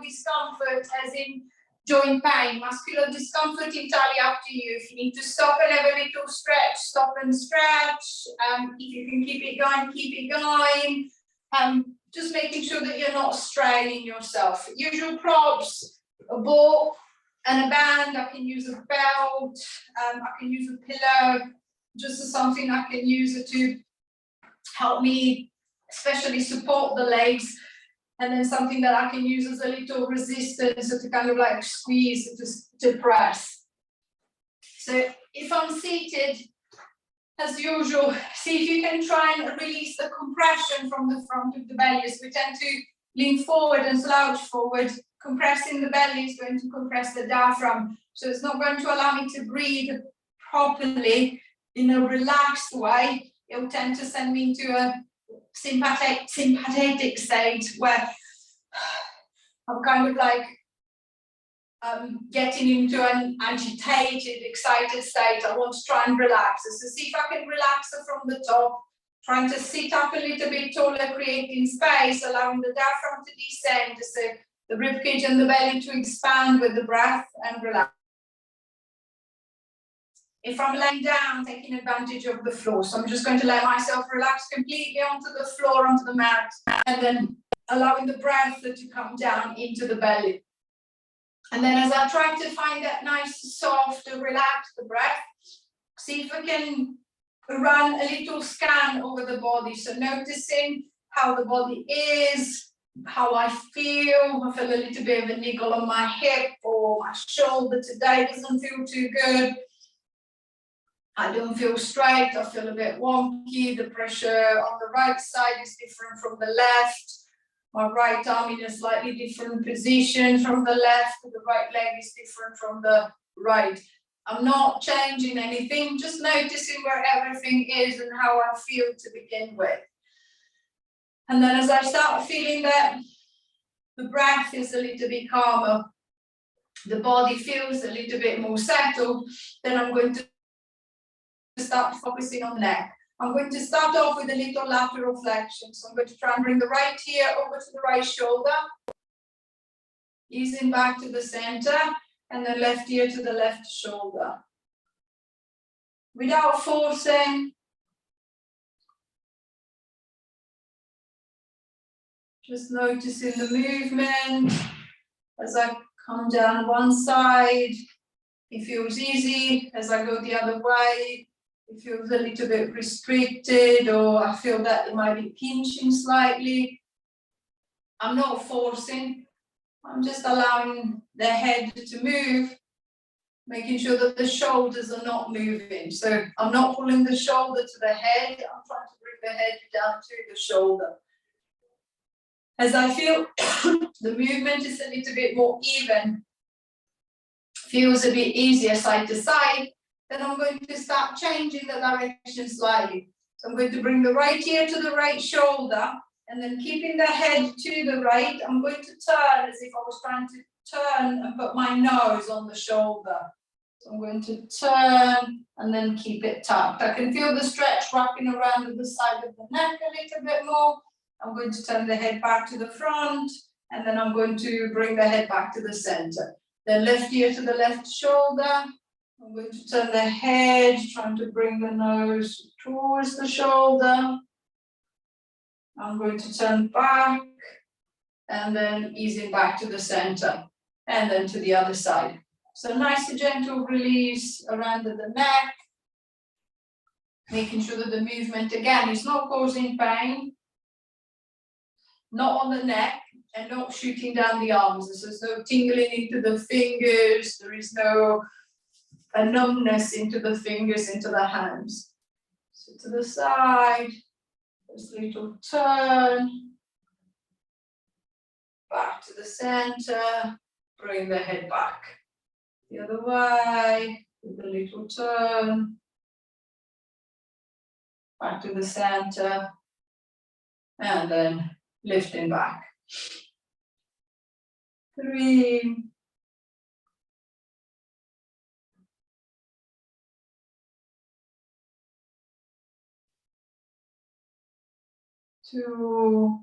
discomfort, as in joint pain. Muscular discomfort, entirely up to you. If you need to stop and have a little stretch, stop and stretch. If you can keep it going, keep it going. Just making sure that you're not straining yourself. Usual props, a ball and a band. I can use a belt. I can use a pillow. Just as something I can use to help me, especially support the legs. And then something that I can use as a little resistance, so to kind of like squeeze, to press. So if I'm seated, as usual, see if you can try and release the compression from the front of the belly. As we tend to lean forward and slouch forward, compressing the belly is going to compress the diaphragm. So it's not going to allow me to breathe properly in a relaxed way. It will tend to send me into a sympathetic state where I'm kind of like getting into an agitated, excited state. I want to try and relax. So see if I can relax it from the top, trying to sit up a little bit taller, creating space, allowing the diaphragm to descend, so the ribcage and the belly to expand with the breath and relax. If I'm laying down, taking advantage of the floor. So I'm just going to let myself relax completely onto the floor, onto the mat, and then allowing the breath to come down into the belly. And then as I try to find that nice, soft, relaxed breath, see if I can run a little scan over the body. So noticing how the body is, how I feel. I feel a little bit of a niggle on my hip or my shoulder today doesn't feel too good. I don't feel straight, I feel a bit wonky. The pressure on the right side is different from the left. My right arm in a slightly different position from the left. The right leg is different from the right. I'm not changing anything, just noticing where everything is and how I feel to begin with. And then as I start feeling that the breath is a little bit calmer, the body feels a little bit more settled, then I'm going to start focusing on the neck. I'm going to start off with a little lateral flexion. So I'm going to try and bring the right ear over to the right shoulder, easing back to the center, and the left ear to the left shoulder. Without forcing, just noticing the movement as I come down one side. It feels easy. As I go the other way, it feels a little bit restricted, or I feel that it might be pinching slightly. I'm not forcing. I'm just allowing the head to move, making sure that the shoulders are not moving. So I'm not pulling the shoulder to the head. I'm trying to bring the head down to the shoulder. As I feel the movement is a little bit more even, feels a bit easier side to side, then I'm going to start changing the direction slightly. So I'm going to bring the right ear to the right shoulder, and then keeping the head to the right, I'm going to turn as if I was trying to turn and put my nose on the shoulder. So I'm going to turn and then keep it tucked. I can feel the stretch wrapping around the side of the neck a little bit more. I'm going to turn the head back to the front, and then I'm going to bring the head back to the center. Then left ear to the left shoulder. I'm going to turn the head, trying to bring the nose towards the shoulder. I'm going to turn back, and then easing back to the center, and then to the other side. So nice and gentle release around the neck, making sure that the movement, again, is not causing pain, not on the neck, and not shooting down the arms. There's no tingling into the fingers. There is no a numbness into the fingers, into the hands. So to the side, just a little turn, back to the center, bring the head back. The other way, with a little turn, back to the center, and then lifting back. 3, 2,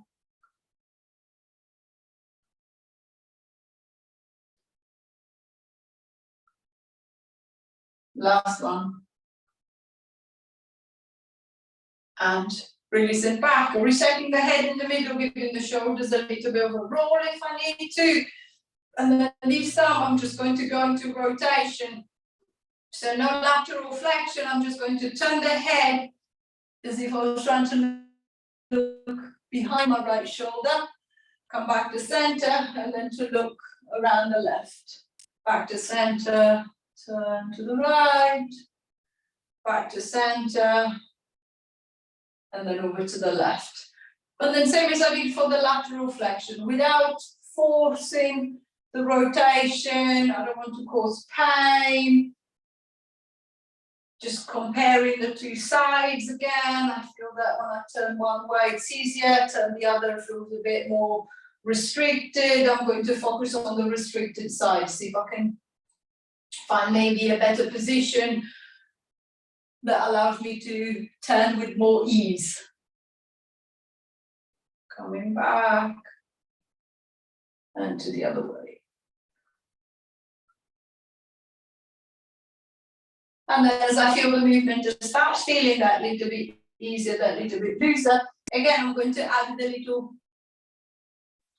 Last one. And releasing back, resetting the head in the middle, giving the shoulders a little bit of a roll if I need to. And then this time I'm just going to go into rotation. So no lateral flexion, I'm just going to turn the head as if I was trying to look behind my right shoulder, come back to center, and then to look around the left. Back to center, turn to the right, back to center, and then over to the left. And then same as I did for the lateral flexion, without forcing the rotation. I don't want to cause pain. Just comparing the two sides again. I feel that when I turn one way, it's easier, turn the other, it feels a bit more restricted. I'm going to focus on the restricted side, see if I can find maybe a better position that allows me to turn with more ease. Coming back and to the other way. And then as I feel the movement just starts feeling that little bit easier, that little bit looser, again, I'm going to add the little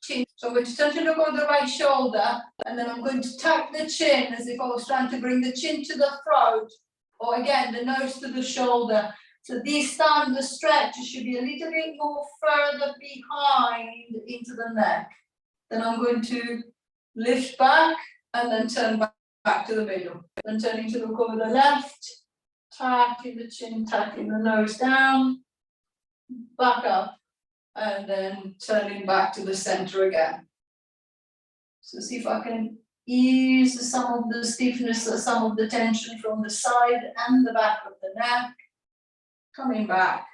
chin. So I'm going to turn to look over the right shoulder, and then I'm going to tuck the chin as if I was trying to bring the chin to the throat, or again, the nose to the shoulder. So this time the stretch should be a little bit more further behind into the neck. Then I'm going to lift back and then turn back to the middle. Then turning to look over the left, tucking the chin, tucking the nose down, back up, and then turning back to the center again. So see if I can ease some of the stiffness or some of the tension from the side and the back of the neck. Coming back,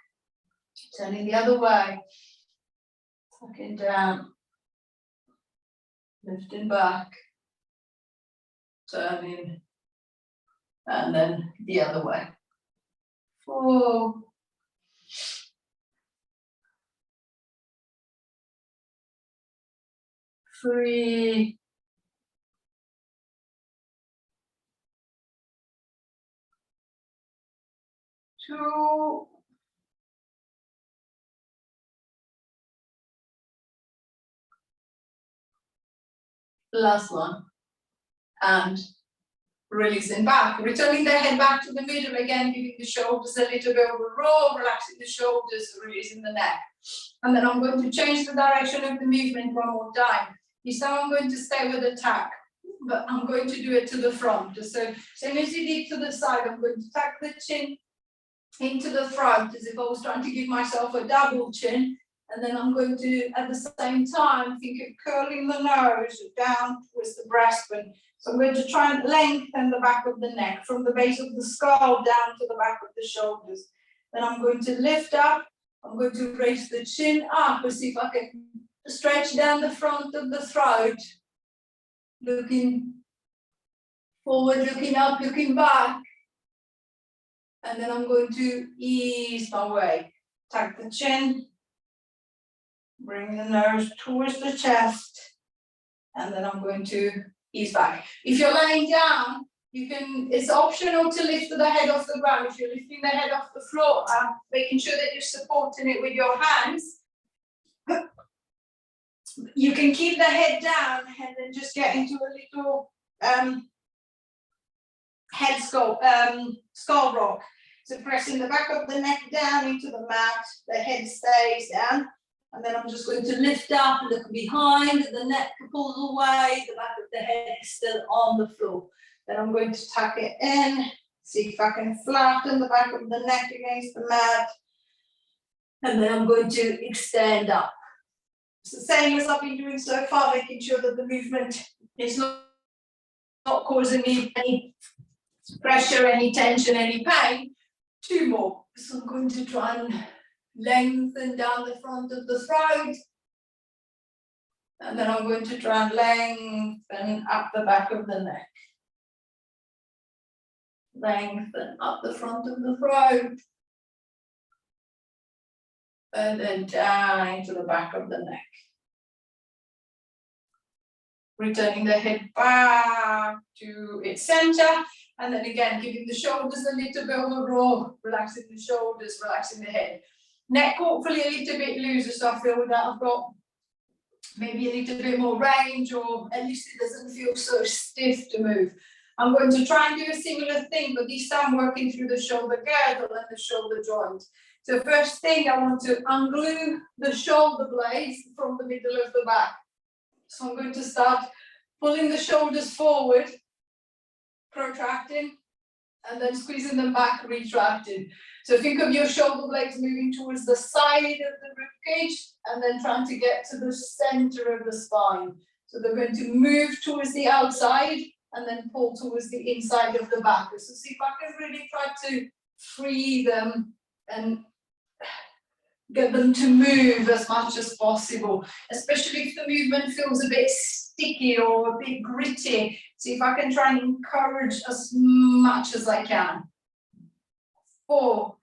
turning the other way, tucking down, lifting back, turning, and then the other way. 4, 3, 2, 1, and releasing back, returning the head back to the middle again, giving the shoulders a little bit of a roll, relaxing the shoulders, releasing the neck. And then I'm going to change the direction of the movement one more time. This time I'm going to stay with the tuck, but I'm going to do it to the front. So same as you did to the side, I'm going to tuck the chin into the front as if I was trying to give myself a double chin. And then I'm going to, at the same time, think of curling the nose down towards the breastbone. So I'm going to try and lengthen the back of the neck from the base of the skull down to the back of the shoulders. Then I'm going to lift up. I'm going to raise the chin up and see if I can stretch down the front of the throat. Looking forward, looking up, looking back. And then I'm going to ease my way. Tuck the chin. Bring the nose towards the chest. And then I'm going to ease back. If you're laying down, you can, it's optional to lift the head off the ground. If you're lifting the head off the floor, making sure that you're supporting it with your hands. You can keep the head down and then just get into a little head skull rock. So pressing the back of the neck down into the mat, the head stays down. And then I'm just going to lift up, look behind, the neck pulls away, the back of the head is still on the floor. Then I'm going to tuck it in, see if I can flatten the back of the neck against the mat. And then I'm going to extend up. It's the same as I've been doing so far, making sure that the movement is not causing me any pressure, any tension, any pain. 2 more. So I'm going to try and lengthen down the front of the throat. And then I'm going to try and lengthen up the back of the neck. Lengthen up the front of the throat. And then down into the back of the neck. returning the head back to its center. And then again, giving the shoulders a little bit of a roll, relaxing the shoulders, relaxing the head. Neck hopefully a little bit looser, so I feel that I've got maybe a little bit more range, or at least it doesn't feel so stiff to move. I'm going to try and do a similar thing, but this time working through the shoulder girdle and the shoulder joint. So first thing, I want to unglue the shoulder blades from the middle of the back. So I'm going to start pulling the shoulders forward, protracting, and then squeezing them back, retracting. So think of your shoulder blades moving towards the side of the ribcage and then trying to get to the center of the spine. So they're going to move towards the outside and then pull towards the inside of the back. So see if I can really try to free them and get them to move as much as possible, especially if the movement feels a bit sticky or a bit gritty. See if I can try and encourage as much as I can. 4,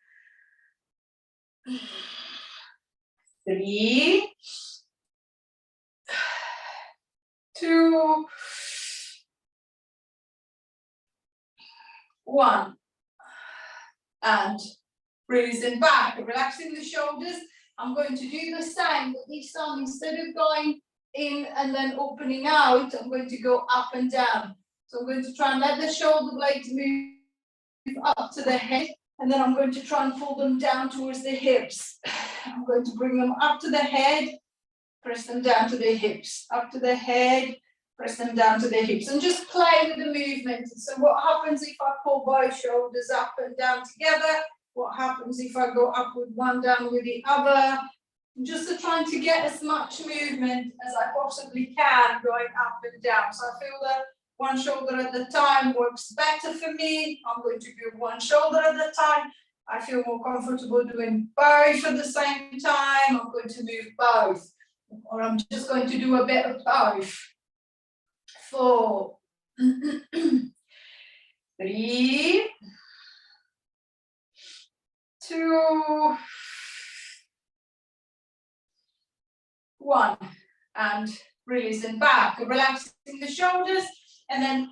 3, 2, 1, and breathing back, relaxing the shoulders. I'm going to do the same, but this time instead of going in and then opening out, I'm going to go up and down. So I'm going to try and let the shoulder blades move up to the head, and then I'm going to try and pull them down towards the hips. I'm going to bring them up to the head, press them down to the hips, up to the head, press them down to the hips, and just play with the movement. So what happens if I pull both shoulders up and down together? What happens if I go up with one, down with the other? Just trying to get as much movement as I possibly can going up and down. So I feel that one shoulder at a time works better for me. I'm going to do one shoulder at a time. I feel more comfortable doing both at the same time. I'm going to move both, or I'm just going to do a bit of both. 4, 3, 2, 1, and releasing back, relaxing the shoulders, and then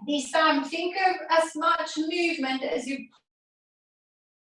this time think of as much movement as you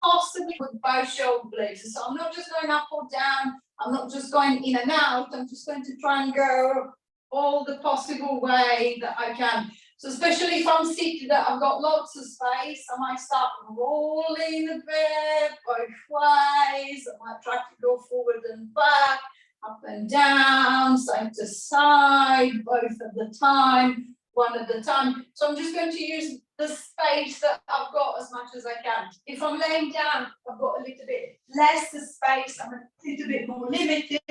possibly with both shoulder blades. So I'm not just going up or down, I'm not just going in and out, I'm just going to try and go all the possible way that I can. So especially if I'm seated, that I've got lots of space, I might start rolling a bit both ways. I might try to go forward and back, up and down, side to side, both at the time, one at a time. So I'm just going to use the space that I've got as much as I can. If I'm laying down, I've got a little bit less space, I'm a little bit more limited,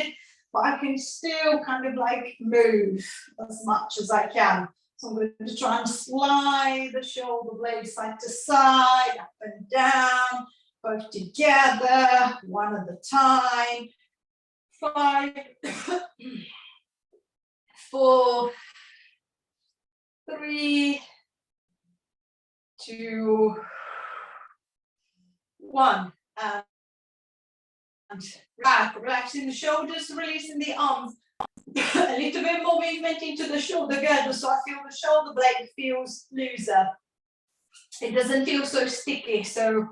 but I can still kind of like move as much as I can. So I'm going to try and slide the shoulder blades side to side, up and down, both together, one at a time. 5, 4, 3, 2, 1, and back, relaxing the shoulders, releasing the arms. A little bit more movement into the shoulder girdle, so I feel the shoulder blade feels looser. It doesn't feel so sticky, so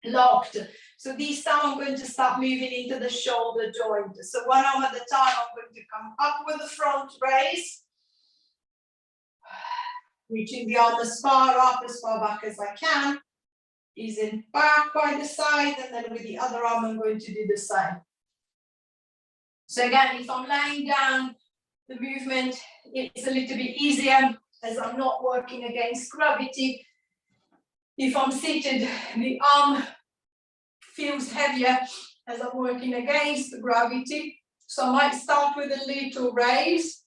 locked. So this time I'm going to start moving into the shoulder joint. So one arm at a time, I'm going to come up with the front raise, reaching the arm as far up, as far back as I can, easing back by the side, and then with the other arm I'm going to do the same. So again, if I'm laying down, the movement is a little bit easier as I'm not working against gravity. If I'm seated, the arm feels heavier as I'm working against the gravity. So I might start with a little raise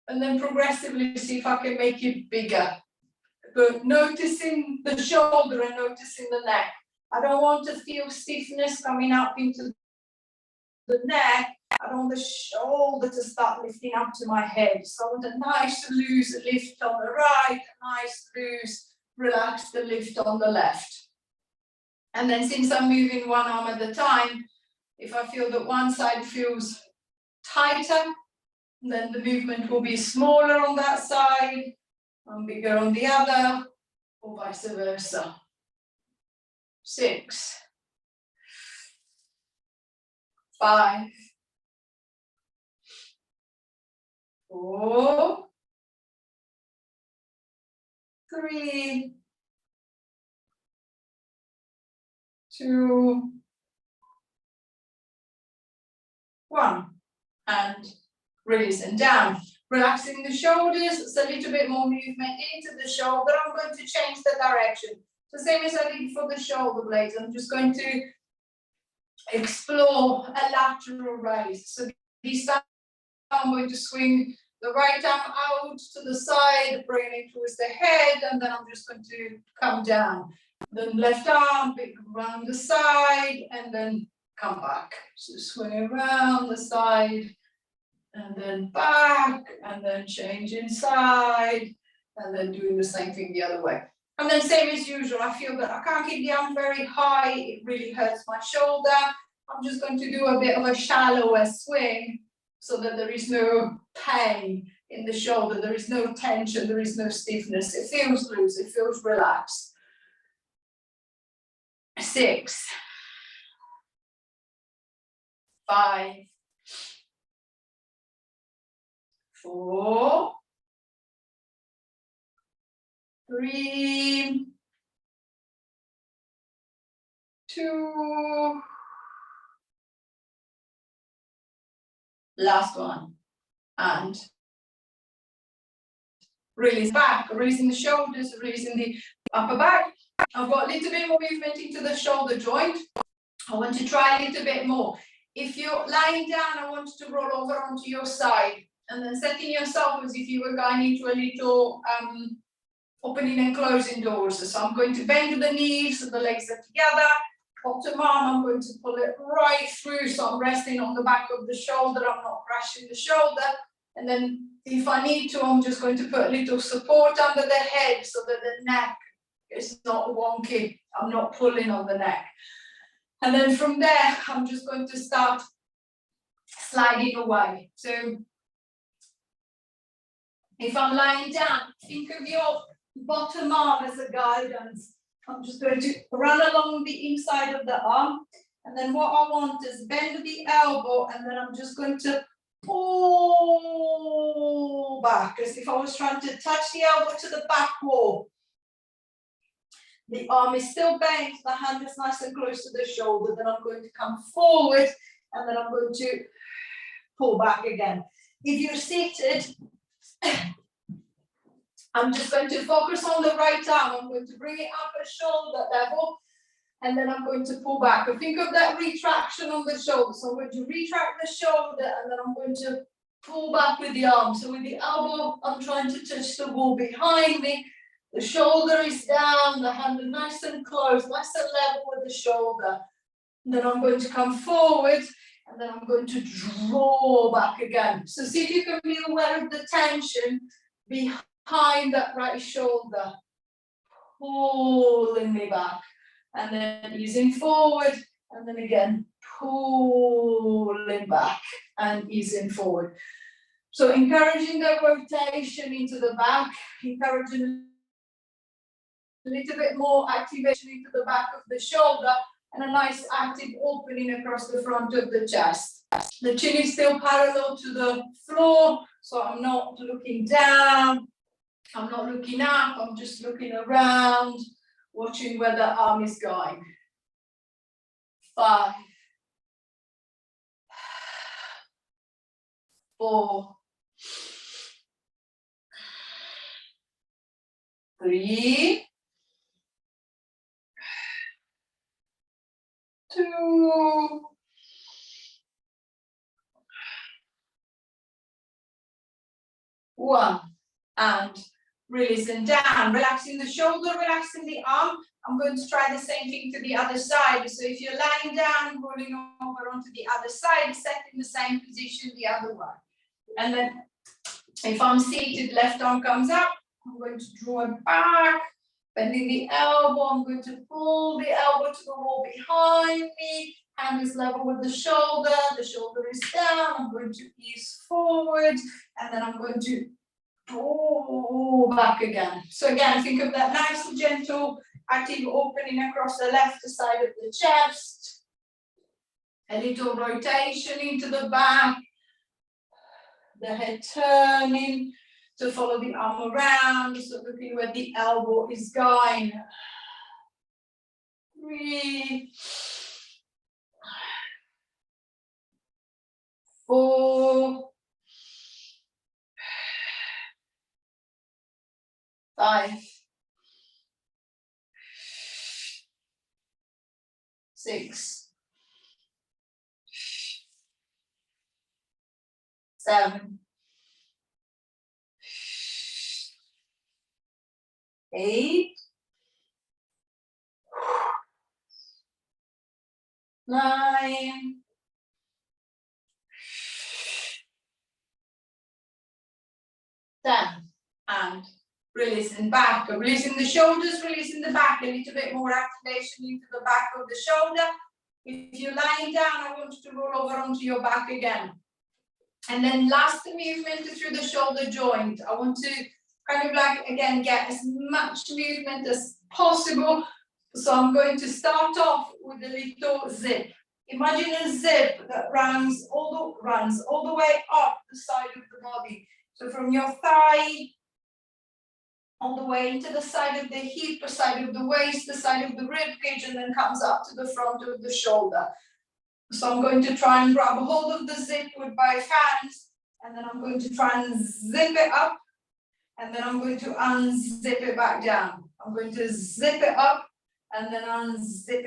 and then progressively see if I can make it bigger. But noticing the shoulder and noticing the neck. I don't want to feel stiffness coming up into the neck. I don't want the shoulder to start lifting up to my head. So I want a nice loose lift on the right, nice loose, relaxed lift on the left. And then since I'm moving one arm at a time, if I feel that one side feels tighter, Then the movement will be smaller on that side and bigger on the other, or vice versa. 6, 5, 4, 3, 2, 1, and release and down. Relaxing the shoulders, it's a little bit more movement into the shoulder. I'm going to change the direction. So same as I did for the shoulder blades, I'm just going to explore a lateral raise. So this time I'm going to swing the right arm out to the side, bringing it towards the head, and then I'm just going to come down. Then left arm, big around the side, and then come back. So swing around the side, and then back, and then change inside, and then doing the same thing the other way. And then same as usual, I feel that I can't keep the arm very high, it really hurts my shoulder. I'm just going to do a bit of a shallower swing so that there is no pain in the shoulder, there is no tension, there is no stiffness. It feels loose, it feels relaxed. 6, 5, 4, 3, 2, last one, and release back, releasing the shoulders, releasing the upper back. I've got a little bit more movement into the shoulder joint. I want to try a little bit more. If you're lying down, I want you to roll over onto your side, and then setting yourself as if you were going into a little opening and closing doors. So I'm going to bend the knees so the legs are together. Bottom arm, I'm going to pull it right through, so I'm resting on the back of the shoulder, I'm not crushing the shoulder. And then if I need to, I'm just going to put a little support under the head so that the neck is not wonky. I'm not pulling on the neck. And then from there, I'm just going to start sliding away. So if I'm lying down, think of your bottom arm as a guidance. I'm just going to run along the inside of the arm. And then what I want is bend the elbow, and then I'm just going to pull back as if I was trying to touch the elbow to the back wall. The arm is still bent, the hand is nice and close to the shoulder. Then I'm going to come forward, and then I'm going to pull back again. If you're seated, I'm just going to focus on the right arm. I'm going to bring it up at shoulder level, and then I'm going to pull back. And think of that retraction on the shoulder. So I'm going to retract the shoulder, and then I'm going to pull back with the arm. So with the elbow, I'm trying to touch the wall behind me. The shoulder is down, the hand is nice and close, nice and level with the shoulder. And then I'm going to come forward, and then I'm going to draw back again. So see if you can be aware of the tension behind that right shoulder, pulling me back, and then easing forward, and then again pulling back and easing forward. So encouraging the rotation into the back, encouraging a little bit more activation into the back of the shoulder, and a nice active opening across the front of the chest. The chin is still parallel to the floor, so I'm not looking down, I'm not looking up, I'm just looking around, watching where the arm is going. 5, 4, 3, 2, 1, and releasing down, relaxing the shoulder, relaxing the arm. I'm going to try the same thing to the other side. So if you're lying down, rolling over onto the other side, set in the same position the other way. And then if I'm seated, left arm comes up, I'm going to draw it back, bending the elbow, I'm going to pull the elbow to the wall behind me, Hand is level with the shoulder is down, I'm going to ease forward, and then I'm going to pull back again. So again, think of that nice, gentle, active opening across the left side of the chest. A little rotation into the back, the head turning to follow the arm around, so looking where the elbow is going. Breathe. 4, 5, 6, 7, 8, 9, 10, and releasing back, releasing the shoulders, releasing the back, a little bit more activation into the back of the shoulder. If you're lying down, I want you to roll over onto your back again. And then last movement through the shoulder joint. I want to kind of like, again, get as much movement as possible. So I'm going to start off with a little zip. Imagine a zip that runs all the way up the side of the body. So from your thigh, all the way into the side of the hip, the side of the waist, the side of the rib cage, and then comes up to the front of the shoulder. So I'm going to try and grab a hold of the zip with both hands, and then I'm going to try and zip it up, and then I'm going to unzip it back down. I'm going to zip it up, and then unzip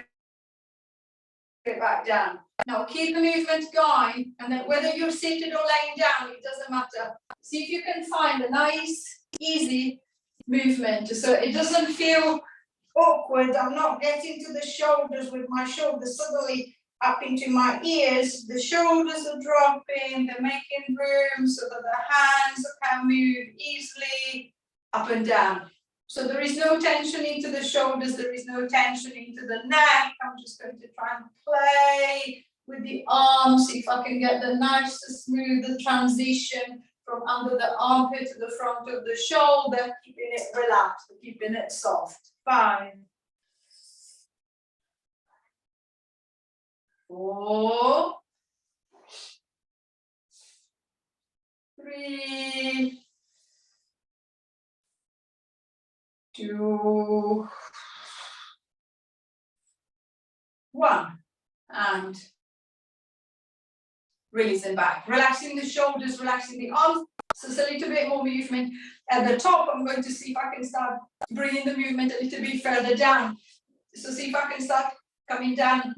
it back down. Now keep the movement going, and then whether you're seated or laying down, it doesn't matter. See if you can find a nice, easy movement, so it doesn't feel awkward. I'm not getting to the shoulders with my shoulders suddenly up into my ears. The shoulders are dropping, they're making room so that the hands can move easily up and down. So there is no tension into the shoulders, there is no tension into the neck. I'm just going to try and play with the arms, see if I can get the nice, smooth transition from under the armpit to the front of the shoulder, keeping it relaxed, keeping it soft. 5, 4, 3, 2, 1, and releasing back, relaxing the shoulders, relaxing the arms. So it's a little bit more movement at the top. I'm going to see if I can start bringing the movement a little bit further down. So see if I can start coming down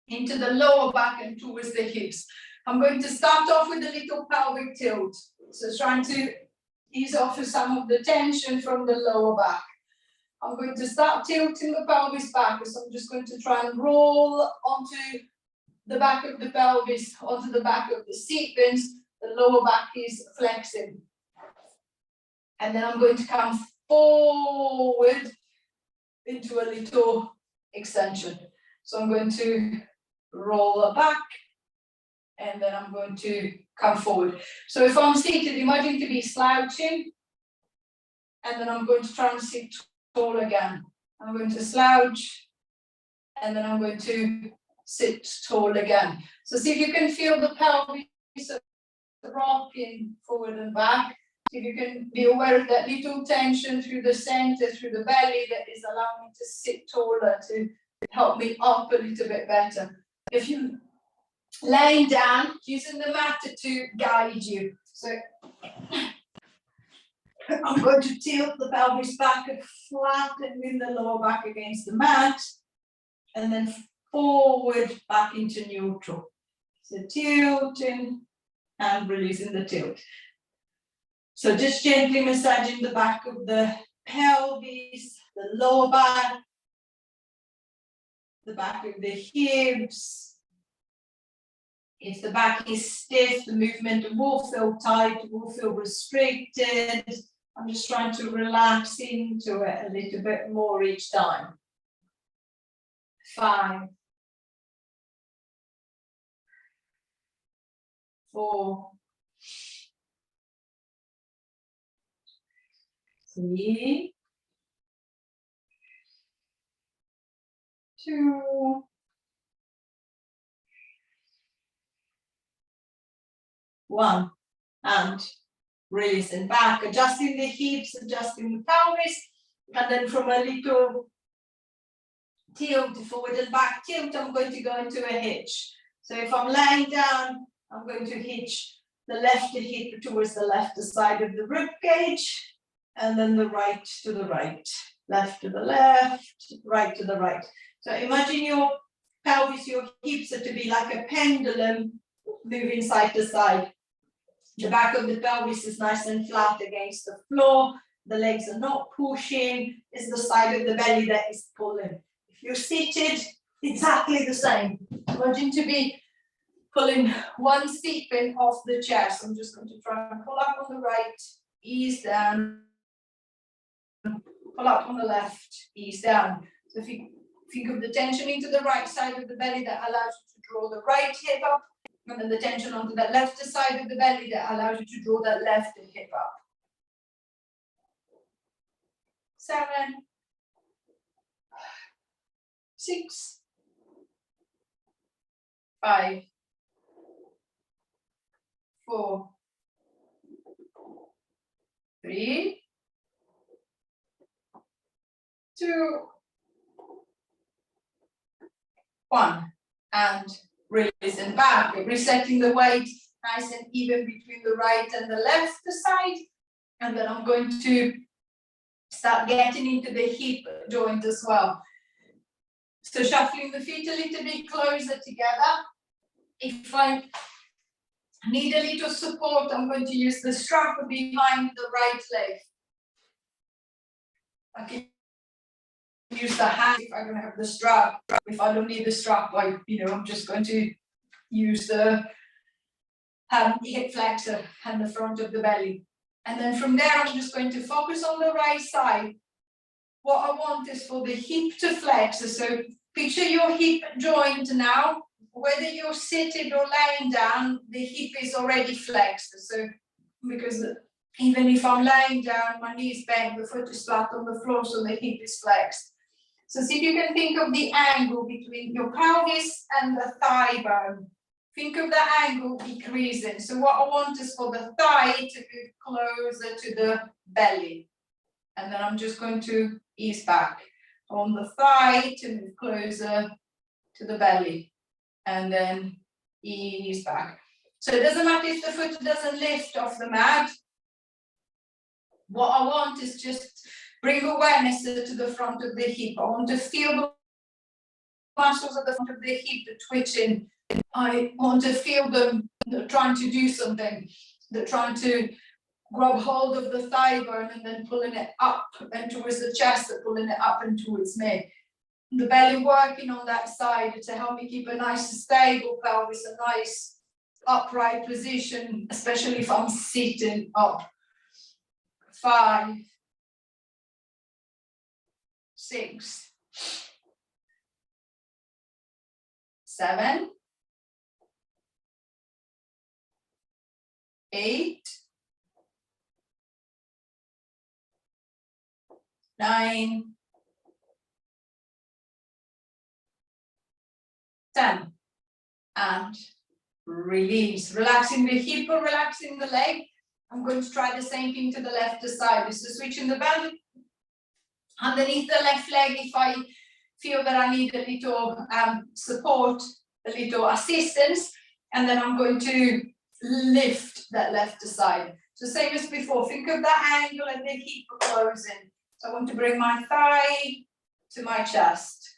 into the lower back and towards the hips. I'm going to start off with a little pelvic tilt. So trying to ease off some of the tension from the lower back. I'm going to start tilting the pelvis back. So I'm just going to try and roll onto the back of the pelvis, onto the back of the seat bends. The lower back is flexing. And then I'm going to come forward into a little extension. So I'm going to roll back, and then I'm going to come forward. So if I'm seated, imagine to be slouching, and then I'm going to try and sit tall again. I'm going to slouch, and then I'm going to sit tall again. So see if you can feel the pelvis rocking forward and back. See if you can be aware of that little tension through the center, through the belly, that is allowing me to sit taller, to help me up a little bit better. If you're laying down, using the mat to guide you. So I'm going to tilt the pelvis back and flatten the lower back against the mat, and then forward back into neutral. So tilting and releasing the tilt. So just gently massaging the back of the pelvis, the lower back, the back of the hips. If the back is stiff, the movement will feel tight, will feel restricted. I'm just trying to relax into it a little bit more each time. 5, 4, 3, 2, 1, and releasing back, adjusting the hips, adjusting the pelvis, and then from a little tilt, forward and back tilt, I'm going to go into a hitch. So if I'm laying down, I'm going to hitch the left hip towards the left side of the rib cage, and then the right to the right, left to the left, right to the right. So imagine your pelvis, your hips are to be like a pendulum moving side to side. The back of the pelvis is nice and flat against the floor. The legs are not pushing. It's the side of the belly that is pulling. If you're seated, exactly the same. Imagine to be pulling one seat pin off the chest. I'm just going to try and pull up on the right, ease down, pull up on the left, ease down. So if you think of the tension into the right side of the belly, that allows you to draw the right hip up, and then the tension onto that left side of the belly that allows you to draw that left hip up. 7, 6, 5, 4, 3, 2, 1, and releasing back, resetting the weight nice and even between the right and the left side, and then I'm going to start getting into the hip joint as well. So shuffling the feet a little bit closer together. If I need a little support, I'm going to use the strap behind the right leg. I can use the hand if I don't have the strap. If I don't need the strap, I'm just going to use the hip flexor and the front of the belly. And then from there, I'm just going to focus on the right side. What I want is for the hip to flex. So picture your hip joint now. Whether you're seated or laying down, the hip is already flexed. So because even if I'm laying down, my knees bent, the foot is flat on the floor, so the hip is flexed. So see if you can think of the angle between your pelvis and the thigh bone. Think of the angle decreasing. So what I want is for the thigh to move closer to the belly. And then I'm just going to ease back. I want the thigh to move closer to the belly. And then ease back. So it doesn't matter if the foot doesn't lift off the mat. What I want is just bring awareness to the front of the hip. I want to feel the muscles at the front of the hip twitching. I want to feel them trying to do something. They're trying to grab hold of the thigh bone and then pulling it up and towards the chest, pulling it up and towards me. The belly working on that side to help me keep a nice stable pelvis, a nice upright position, especially if I'm sitting up. 5, 6, 7, 8, 9, 10, and release. Relaxing the hip or relaxing the leg. I'm going to try the same thing to the left side. So switching the belly underneath the left leg if I feel that I need a little support, a little assistance, and then I'm going to lift that left side. So same as before, think of that angle and the hip closing. So I want to bring my thigh to my chest.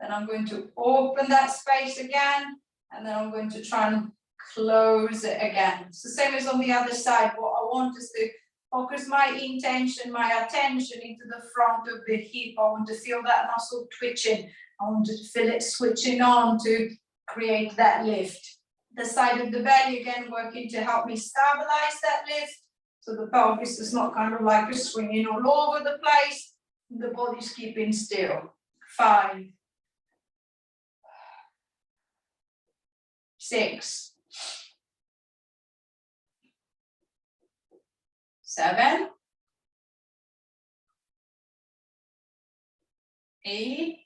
Then I'm going to open that space again, and then I'm going to try and close it again. So same as on the other side, what I want is to focus my intention, my attention into the front of the hip. I want to feel that muscle twitching. I want to feel it switching on to create that lift. The side of the belly again working to help me stabilize that lift. So the pelvis is not kind of like a swinging all over the place. The body's keeping still. 5, 6, 7, 8,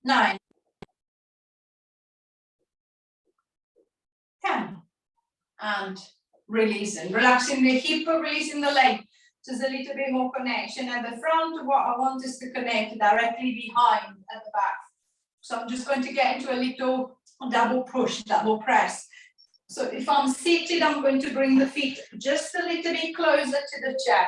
9, 10. And releasing, relaxing the hip, releasing the leg. Just a little bit more connection at the front. What I want is to connect directly behind at the back. So I'm just going to get into a little double push, double press. So if I'm seated, I'm going to bring the feet just a little bit closer to the chair.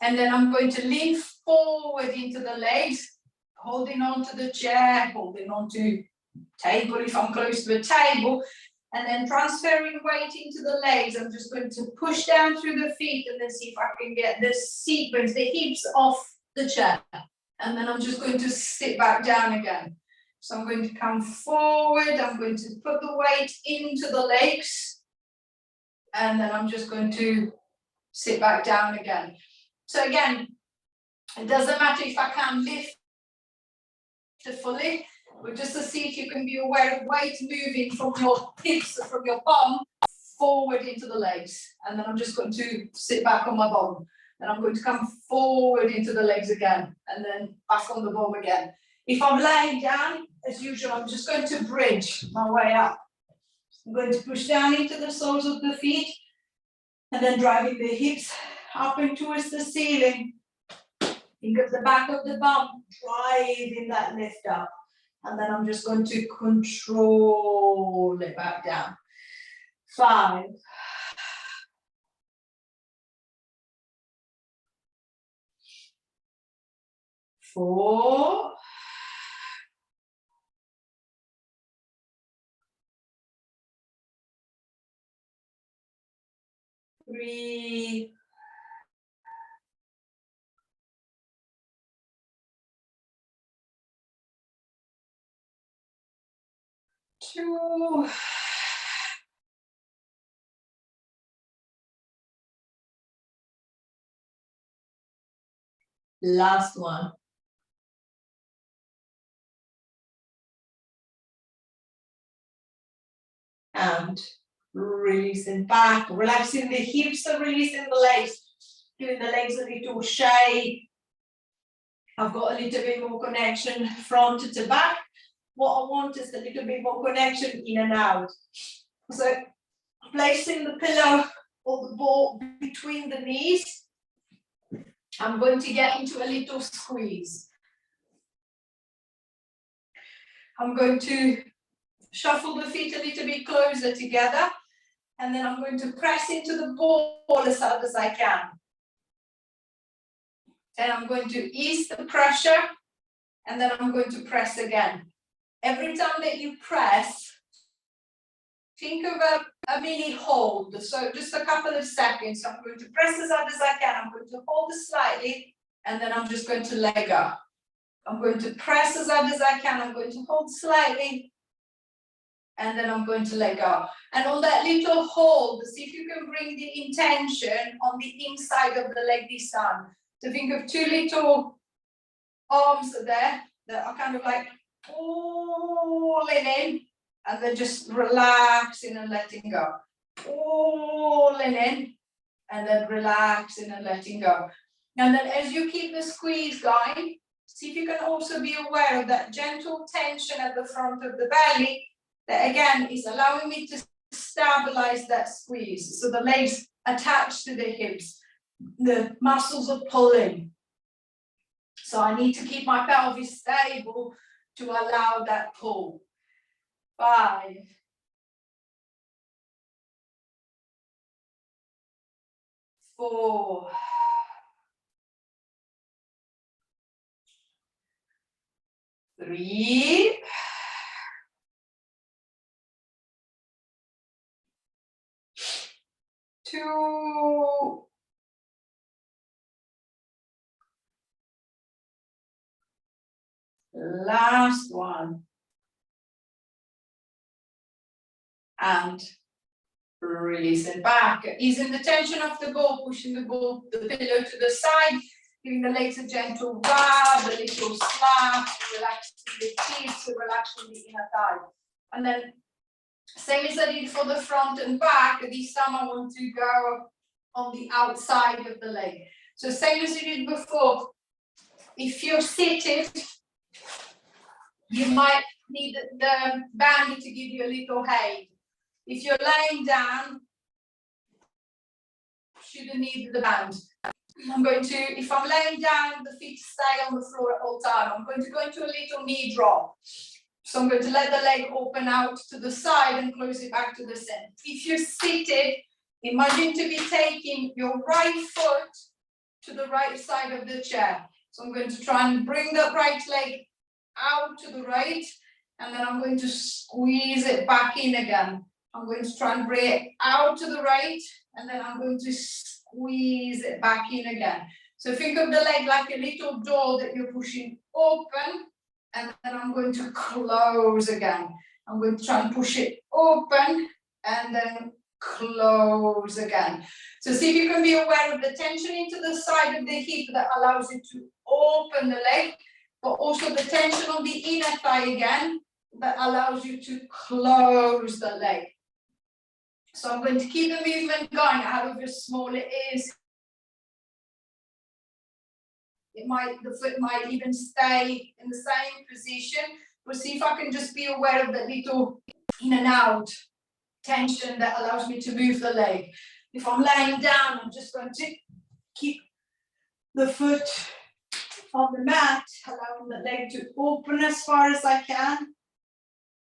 And then I'm going to lean forward into the legs, holding on to the chair, holding on to table if I'm close to a table, and then transferring weight into the legs. I'm just going to push down through the feet and then see if I can get the sequence, the hips off the chair. And then I'm just going to sit back down again. So I'm going to come forward, I'm going to put the weight into the legs, and then I'm just going to sit back down again. So again, it doesn't matter if I can't lift it fully, but just to see if you can be aware of weight moving from your hips, from your bum, forward into the legs. And then I'm just going to sit back on my bum. Then I'm going to come forward into the legs again, and then back on the bum again. If I'm laying down, as usual, I'm just going to bridge my way up. I'm going to push down into the soles of the feet, and then driving the hips up and towards the ceiling. Think of the back of the bum, driving that lift up. And then I'm just going to control it back down. 5, 4, 3, 2, 1. And releasing back, relaxing the hips and releasing the legs, giving the legs a little shake. I've got a little bit more connection front to back. What I want is a little bit more connection in and out. So placing the pillow or the ball between the knees, I'm going to get into a little squeeze. I'm going to shuffle the feet a little bit closer together, and then I'm going to press into the ball as hard as I can. Then I'm going to ease the pressure, and then I'm going to press again. Every time that you press, think of a mini hold. So just a couple of seconds. I'm going to press as hard as I can. I'm going to hold it slightly, and then I'm just going to let go. I'm going to press as hard as I can. I'm going to hold slightly, and then I'm going to let go. And on that little hold, see if you can bring the intention on the inside of the leg this time. So think of 2 little arms there that are kind of like pulling in, and then just relaxing and letting go. Pulling in, and then relaxing and letting go. And then as you keep the squeeze going, see if you can also be aware of that gentle tension at the front of the belly that again is allowing me to stabilize that squeeze. So the legs attached to the hips, the muscles are pulling. So I need to keep my pelvis stable to allow that pull. 5, 4, 3, 2, 1. And release it back. Easing the tension of the ball, pushing the pillow to the side, giving the legs a gentle rub, a little slap, relaxing the hips, relaxing the inner thigh. And then same as I did for the front and back, this time I want to go on the outside of the leg. So same as you did before, if you're seated, you might need the band to give you a little aid. If you're laying down, shouldn't need the band. I'm going to, if I'm laying down, the feet stay on the floor at all time. I'm going to go into a little knee drop. So I'm going to let the leg open out to the side and close it back to the center. If you're seated, imagine to be taking your right foot to the right side of the chair. So I'm going to try and bring that right leg out to the right, and then I'm going to squeeze it back in again. I'm going to try and bring it out to the right, and then I'm going to squeeze it back in again. So think of the leg like a little door that you're pushing open, and then I'm going to close again. I'm going to try and push it open, and then close again. So see if you can be aware of the tension into the side of the hip that allows you to open the leg, but also the tension on the inner thigh again that allows you to close the leg. So I'm going to keep the movement going, however small it is. The foot might even stay in the same position, but see if I can just be aware of the little in and out tension that allows me to move the leg. If I'm laying down, I'm just going to keep the foot on the mat, allowing the leg to open as far as I can.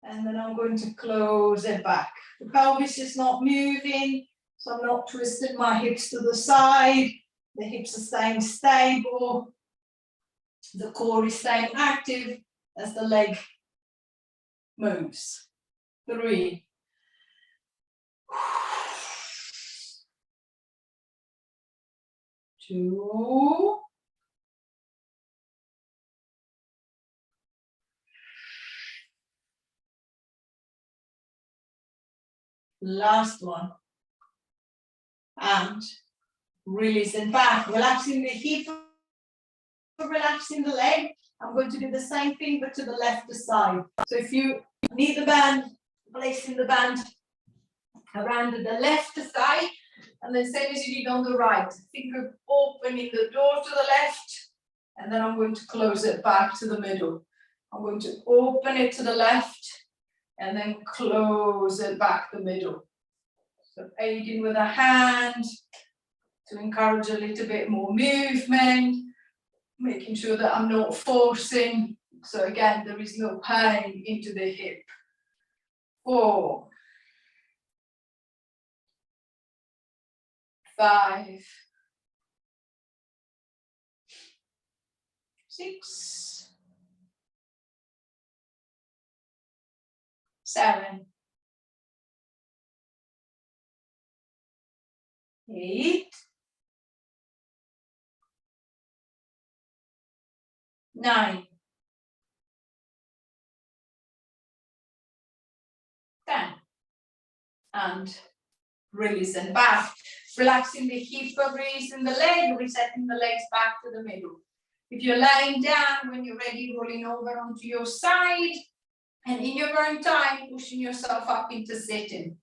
And then I'm going to close it back. The pelvis is not moving, so I'm not twisting my hips to the side. The hips are staying stable. The core is staying active as the leg moves. 3. 2. Last one. And releasing back, relaxing the hip, relaxing the leg. I'm going to do the same thing, but to the left side. So if you need the band, placing the band around the left side, and then same as you did on the right. Think of opening the door to the left, and then I'm going to close it back to the middle. I'm going to open it to the left, and then close it back the middle. So aiding with a hand to encourage a little bit more movement, making sure that I'm not forcing. So again, there is no pain into the hip. 4. 5. 6. 7. 8. 9. 10. And releasing back. Relaxing the hip, releasing the leg, resetting the legs back to the middle. If you're lying down, when you're ready, rolling over onto your side, and in your own time, pushing yourself up into sitting.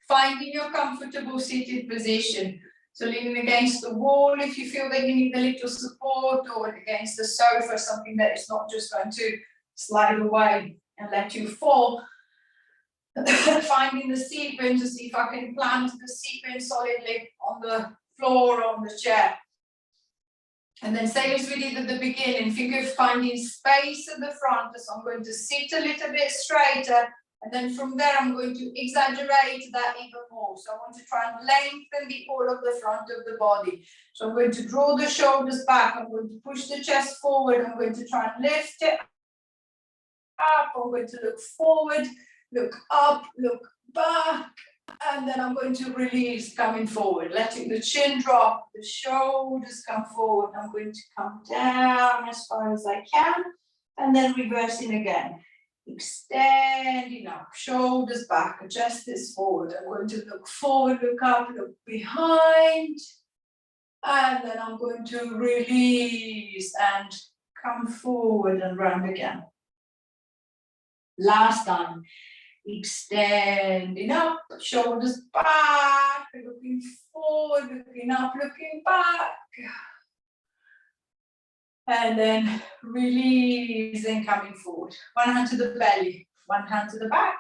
Finding your comfortable seated position. So leaning against the wall if you feel that you need a little support, or against the sofa, something that is not just going to slide away and let you fall. Finding the seat bone to see if I can plant the seat bone solidly on the floor or on the chair. And then same as we did at the beginning, think of finding space at the front. So I'm going to sit a little bit straighter, and then from there I'm going to exaggerate that even more. So I want to try and lengthen the whole of the front of the body. So I'm going to draw the shoulders back, I'm going to push the chest forward, I'm going to try and lift it up, I'm going to look forward, look up, look back, and then I'm going to release, coming forward, letting the chin drop, the shoulders come forward. I'm going to come down as far as I can, and then reversing again. Extending up, shoulders back, chest is forward. I'm going to look forward, look up, look behind, and then I'm going to release and come forward and round again. Last time. extending up, shoulders back, looking forward, looking up, looking back. And then releasing, coming forward. One hand to the belly, one hand to the back.